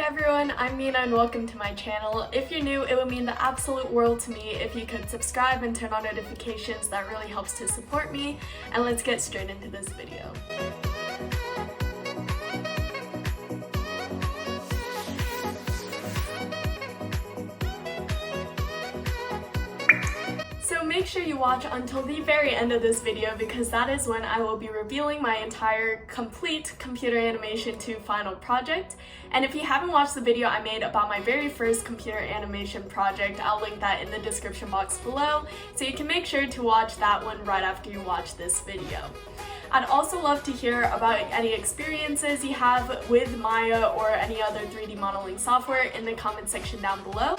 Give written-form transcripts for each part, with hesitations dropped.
everyone, I'm Mina and welcome to my channel. If you're new, it would mean the absolute world to me if you could subscribe and turn on notifications. That really helps to support me. And let's get straight into this video. So make sure you watch until the very end of this video because that is when I will be revealing my entire complete computer animation to final project. And if you haven't watched the video I made about my very first computer animation project, I'll link that in the description box below, so you can make sure to watch that one right after you watch this video. I'd also love to hear about any experiences you have with Maya or any other 3D modeling software in the comment section down below.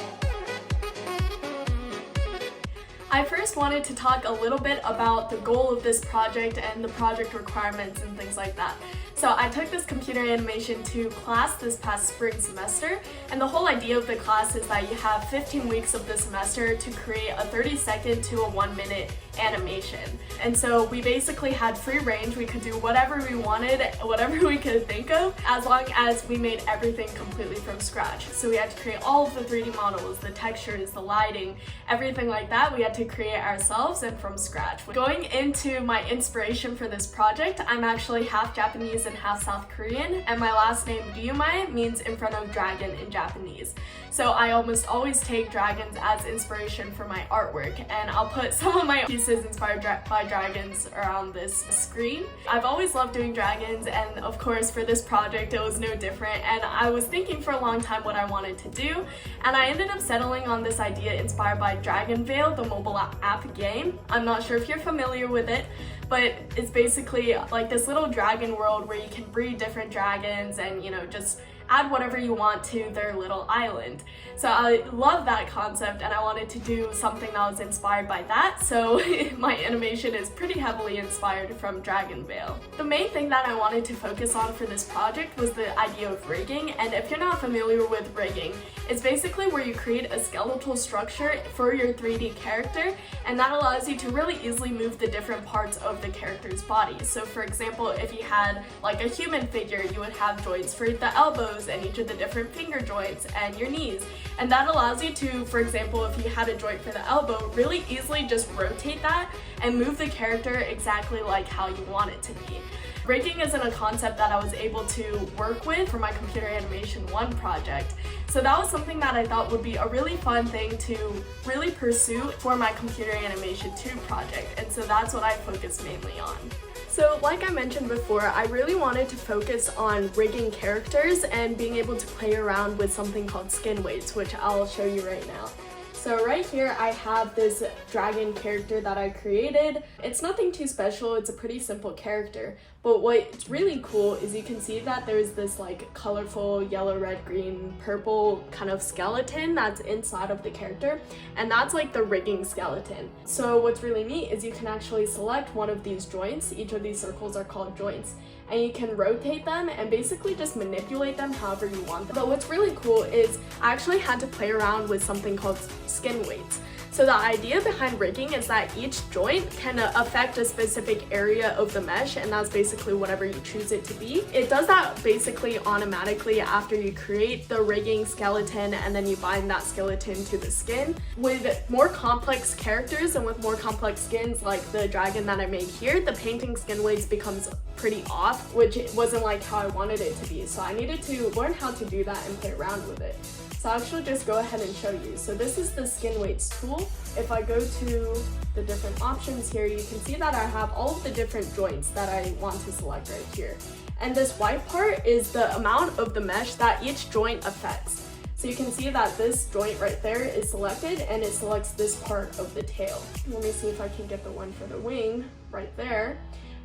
I first wanted to talk a little bit about the goal of this project and the project requirements and things like that. So I took this computer animation to class this past spring semester, and the whole idea of the class is that you have 15 weeks of the semester to create a 30-second to a 1-minute animation. And so we basically had free range. We could do whatever we wanted, whatever we could think of, as long as we made everything completely from scratch. So we had to create all of the 3D models, the textures, the lighting, everything like that. We had to create ourselves and from scratch. Going into my inspiration for this project, I'm actually half Japanese and half South Korean, and my last name Ryumae means in front of dragon in Japanese. So I almost always take dragons as inspiration for my artwork, and I'll put some of my pieces inspired by dragons around this screen. I've always loved doing dragons, and of course for this project it was no different, and I was thinking for a long time what I wanted to do, and I ended up settling on this idea inspired by DragonVale, the mobile app game. I'm not sure if you're familiar with it, but it's basically like this little dragon world where you can breed different dragons and, you know, just add whatever you want to their little island. So I love that concept and I wanted to do something that was inspired by that, so my animation is pretty heavily inspired from DragonVale. The main thing that I wanted to focus on for this project was the idea of rigging, and if you're not familiar with rigging, it's basically where you create a skeletal structure for your 3D character, and that allows you to really easily move the different parts of the character's body. So for example, if you had like a human figure, you would have joints for the elbows and each of the different finger joints and your knees. And that allows you to, for example, if you had a joint for the elbow, really easily just rotate that and move the character exactly like how you want it to be. Rigging isn't a concept that I was able to work with for my Computer Animation 1 project. So that was something that I thought would be a really fun thing to really pursue for my Computer Animation 2 project. And so that's what I focused mainly on. So like I mentioned before, I really wanted to focus on rigging characters and being able to play around with something called skin weights, which I'll show you right now. So right here I have this dragon character that I created. It's nothing too special, it's a pretty simple character. But what's really cool is you can see that there's this like colorful yellow, red, green, purple kind of skeleton that's inside of the character, and that's like the rigging skeleton. So what's really neat is you can actually select one of these joints. Each of these circles are called joints, and you can rotate them and basically just manipulate them however you want them. But what's really cool is I actually had to play around with something called skin weights. So the idea behind rigging is that each joint can affect a specific area of the mesh, and that's basically whatever you choose it to be. It does that basically automatically after you create the rigging skeleton and then you bind that skeleton to the skin. With more complex characters and with more complex skins like the dragon that I made here, the painting skin weights becomes pretty off, which wasn't like how I wanted it to be. So I needed to learn how to do that and play around with it. So I'll actually just go ahead and show you. So this is the skin weights tool. If I go to the different options here, you can see that I have all of the different joints that I want to select right here. And this white part is the amount of the mesh that each joint affects. So you can see that this joint right there is selected and it selects this part of the tail. Let me see if I can get the one for the wing right there.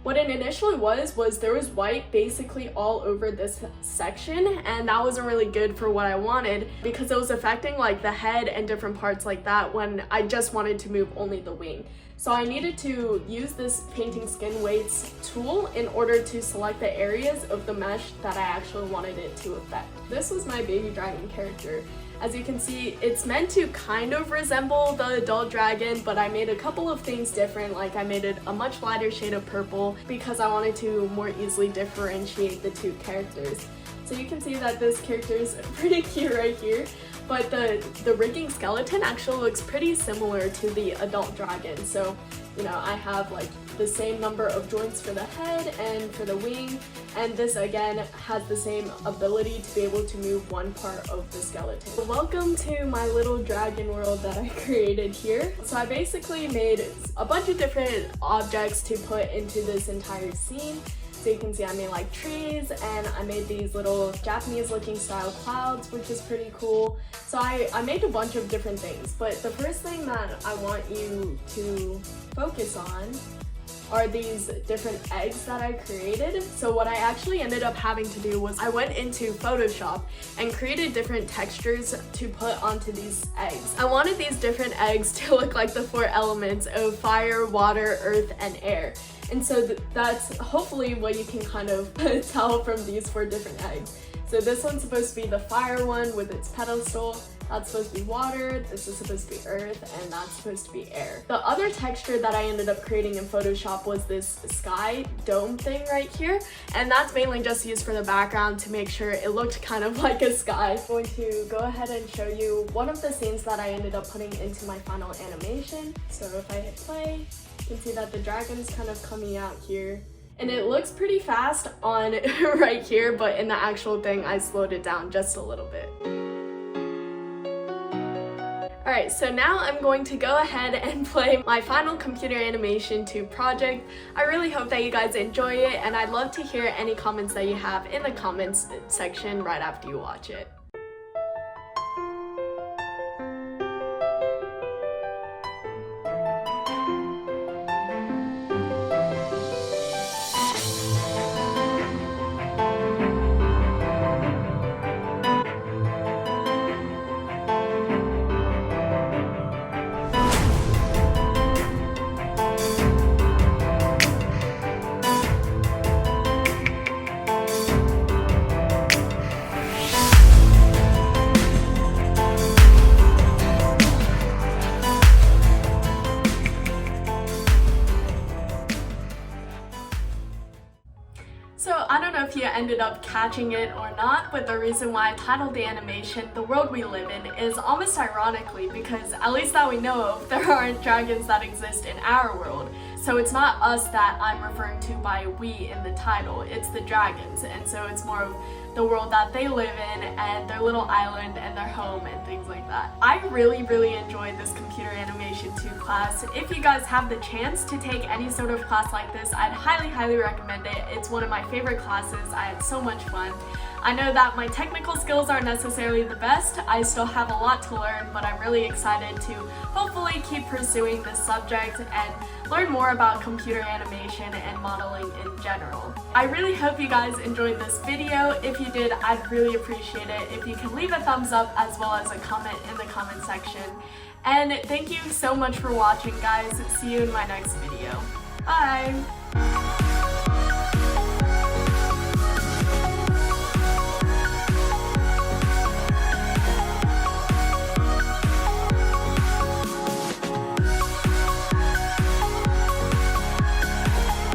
What it initially was there was white basically all over this section, and that wasn't really good for what I wanted because it was affecting like the head and different parts like that when I just wanted to move only the wing. So I needed to use this painting skin weights tool in order to select the areas of the mesh that I actually wanted it to affect. This was my baby dragon character. As you can see, it's meant to kind of resemble the adult dragon, but I made a couple of things different. Like I made it a much lighter shade of purple because I wanted to more easily differentiate the two characters. So you can see that this character is pretty cute right here, but the rigging skeleton actually looks pretty similar to the adult dragon. So, you know, I have like the same number of joints for the head and for the wing, and this again has the same ability to be able to move one part of the skeleton. Welcome to my little dragon world that I created here. So I basically made a bunch of different objects to put into this entire scene. So you can see I made like trees, and I made these little Japanese looking style clouds, which is pretty cool. So I made a bunch of different things, but the first thing that I want you to focus on are these different eggs that I created. So what I actually ended up having to do was I went into Photoshop and created different textures to put onto these eggs. I wanted these different eggs to look like the 4 elements of fire, water, earth, and air. And so that's hopefully what you can kind of tell from these 4 different eggs. So this one's supposed to be the fire one with its pedestal, that's supposed to be water, this is supposed to be earth, and that's supposed to be air. The other texture that I ended up creating in Photoshop was this sky dome thing right here, and that's mainly just used for the background to make sure it looked kind of like a sky. I'm going to go ahead and show you one of the scenes that I ended up putting into my final animation. So if I hit play, you can see that the dragon's kind of coming out here. And it looks pretty fast on right here, but in the actual thing, I slowed it down just a little bit. Alright, so now I'm going to go ahead and play my final computer animation 2 project. I really hope that you guys enjoy it, and I'd love to hear any comments that you have in the comments section right after you watch it. So I don't know if you ended up catching it or not, but the reason why I titled the animation The World We Live In is almost ironically because, at least that we know of, there aren't dragons that exist in our world. So it's not us that I'm referring to by we in the title, it's the dragons, and so it's more of the world that they live in and their little island and their home and things like that. I really enjoyed this computer animation 2 class. If you guys have the chance to take any sort of class like this, I'd highly recommend it. It's one of my favorite classes. I had so much fun. I know that my technical skills aren't necessarily the best. I still have a lot to learn, but I'm really excited to hopefully keep pursuing this subject and learn more about computer animation and modeling in general. I really hope you guys enjoyed this video. If you did, I'd really appreciate it if you can leave a thumbs up as well as a comment in the comment section. And thank you so much for watching, guys. See you in my next video. Bye!